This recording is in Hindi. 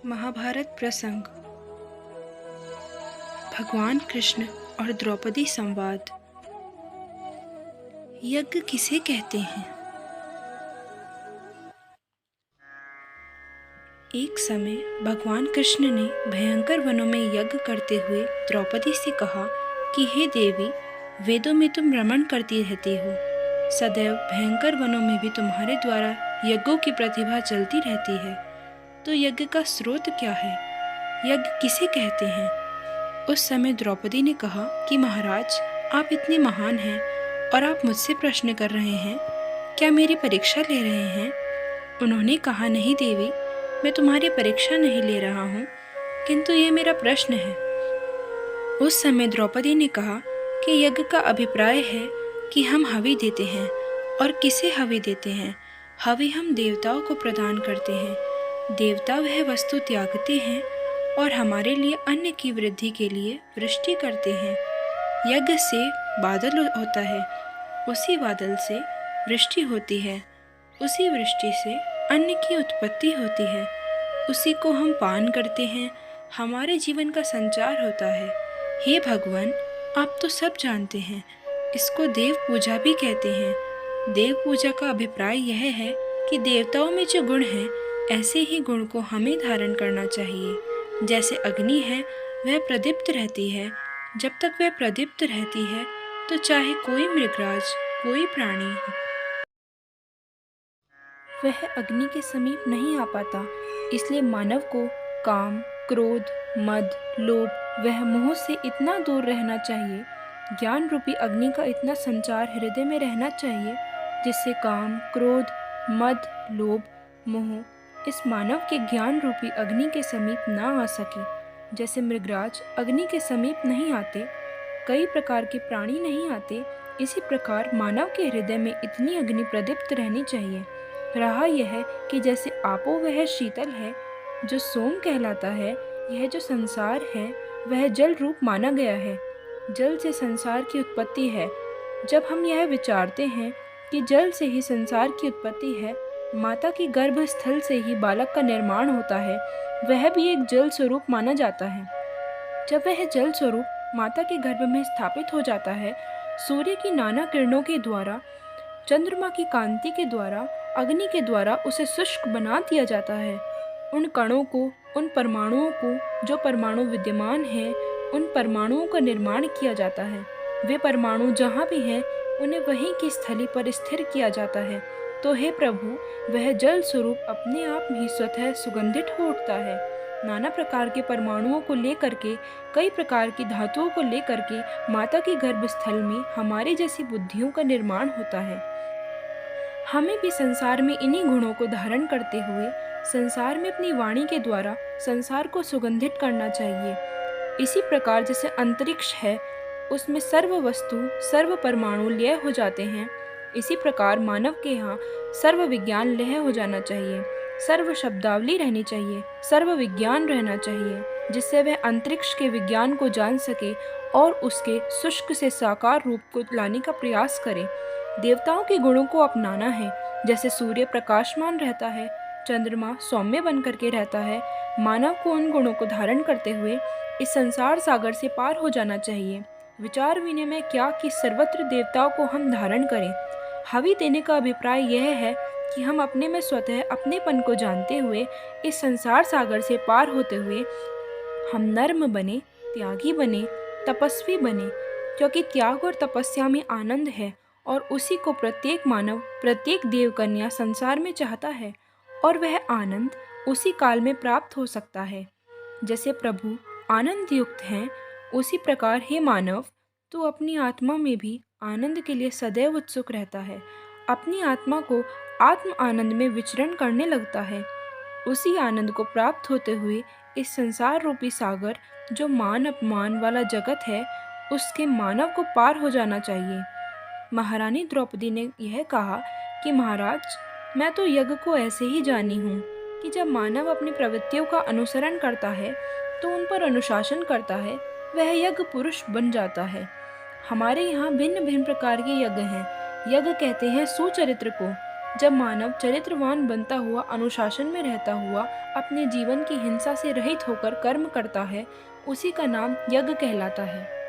महाभारत प्रसंग। भगवान कृष्ण और द्रौपदी संवाद। यज्ञ किसे कहते हैं? एक समय भगवान कृष्ण ने भयंकर वनों में यज्ञ करते हुए द्रौपदी से कहा कि हे देवी, वेदों में तुम रमण करती रहती हो, सदैव भयंकर वनों में भी तुम्हारे द्वारा यज्ञों की प्रतिभा चलती रहती है, तो यज्ञ का स्रोत क्या है? यज्ञ किसे कहते हैं? उस समय द्रौपदी ने कहा कि महाराज, आप इतने महान हैं और आप मुझसे प्रश्न कर रहे हैं, क्या मेरी परीक्षा ले रहे हैं? उन्होंने कहा, नहीं देवी, मैं तुम्हारी परीक्षा नहीं ले रहा हूँ, किंतु ये मेरा प्रश्न है। उस समय द्रौपदी ने कहा कि यज्ञ का अभिप्राय है कि हम हवि देते हैं। और किसे हवि देते हैं? हवि हम देवताओं को प्रदान करते हैं। देवता वह वस्तु त्यागते हैं और हमारे लिए अन्न की वृद्धि के लिए वृष्टि करते हैं। यज्ञ से बादल होता है, उसी बादल से वृष्टि होती है, उसी वृष्टि से अन्न की उत्पत्ति होती है, उसी को हम पान करते हैं, हमारे जीवन का संचार होता है। हे भगवान, आप तो सब जानते हैं, इसको देव पूजा भी कहते हैं। देव पूजा का अभिप्राय यह है कि देवताओं में जो गुण हैं, ऐसे ही गुण को हमें धारण करना चाहिए। जैसे अग्नि है, वह प्रदीप्त रहती है। जब तक वह प्रदीप्त रहती है तो चाहे कोई मृगराज, कोई प्राणी वह अग्नि के समीप नहीं आ पाता। इसलिए मानव को काम, क्रोध, मद, लोभ वह मोह से इतना दूर रहना चाहिए। ज्ञान रूपी अग्नि का इतना संचार हृदय में रहना चाहिए जिससे काम, क्रोध, मद, लोभ, मोह इस मानव के ज्ञान रूपी अग्नि के समीप ना आ सके। जैसे मृगराज अग्नि के समीप नहीं आते, कई प्रकार के प्राणी नहीं आते, इसी प्रकार मानव के हृदय में इतनी अग्नि प्रदीप्त रहनी चाहिए। रहा यह कि जैसे आपो वह शीतल है, जो सोम कहलाता है, यह जो संसार है वह जल रूप माना गया है। जल से संसार की उत्पत्ति है। जब हम यह विचारते हैं कि जल से ही संसार की उत्पत्ति है, माता की गर्भस्थल से ही बालक का निर्माण होता है, वह भी एक जल स्वरूप माना जाता है। जब वह जल स्वरूप माता के गर्भ में स्थापित हो जाता है, सूर्य की नाना किरणों के द्वारा, चंद्रमा की कांति के द्वारा, अग्नि के द्वारा उसे शुष्क बना दिया जाता है। उन कणों को, उन परमाणुओं को, जो परमाणु विद्यमान हैं, उन परमाणुओं का निर्माण किया जाता है। वे परमाणु जहाँ भी हैं, उन्हें वहीं की स्थली पर स्थिर किया जाता है। तो हे प्रभु, वह जल स्वरूप अपने आप ही स्वतः सुगंधित हो उठता है। नाना प्रकार के परमाणुओं को लेकर के, कई प्रकार की धातुओं को लेकर के माता की गर्भस्थल में हमारे जैसी बुद्धियों का निर्माण होता है। हमें भी संसार में इन्हीं गुणों को धारण करते हुए संसार में अपनी वाणी के द्वारा संसार को सुगंधित करना चाहिए। इसी प्रकार जैसे अंतरिक्ष है, उसमें सर्व वस्तु, सर्व परमाणु लय हो जाते हैं, इसी प्रकार मानव के यहाँ सर्व विज्ञान लय हो जाना चाहिए। सर्व शब्दावली रहनी चाहिए, सर्व विज्ञान रहना चाहिए, जिससे वह अंतरिक्ष के विज्ञान को जान सके और उसके शुष्क से साकार रूप को लाने का प्रयास करे। देवताओं के गुणों को अपनाना है। जैसे सूर्य प्रकाशमान रहता है, चंद्रमा सौम्य बन करके रहता है, मानव को उन गुणों को धारण करते हुए इस संसार सागर से पार हो जाना चाहिए। विचार विनिमय क्या कि सर्वत्र देवताओं को हम धारण करें। हवि देने का अभिप्राय यह है कि हम अपने में स्वतः अपनेपन को जानते हुए इस संसार सागर से पार होते हुए हम नर्म बने, त्यागी बने, तपस्वी बने, क्योंकि त्याग और तपस्या में आनंद है और उसी को प्रत्येक मानव, प्रत्येक देव कन्या संसार में चाहता है और वह आनंद उसी काल में प्राप्त हो सकता है। जैसे प्रभु आनंद युक्त हैं, उसी प्रकार हे मानव, तू अपनी आत्मा में भी आनंद के लिए सदैव उत्सुक रहता है, अपनी आत्मा को आत्म आनंद में विचरण करने लगता है। उसी आनंद को प्राप्त होते हुए इस संसार रूपी सागर, जो मान अपमान वाला जगत है, उसके मानव को पार हो जाना चाहिए। महारानी द्रौपदी ने यह कहा कि महाराज, मैं तो यज्ञ को ऐसे ही जानी हूँ कि जब मानव अपनी प्रवृत्तियों का अनुसरण करता है तो उन पर अनुशासन करता है, वह यज्ञ पुरुष बन जाता है। हमारे यहाँ भिन्न भिन्न प्रकार के यज्ञ हैं। यज्ञ कहते हैं सुचरित्र को, जब मानव चरित्रवान बनता हुआ, अनुशासन में रहता हुआ, अपने जीवन की हिंसा से रहित होकर कर्म करता है, उसी का नाम यज्ञ कहलाता है।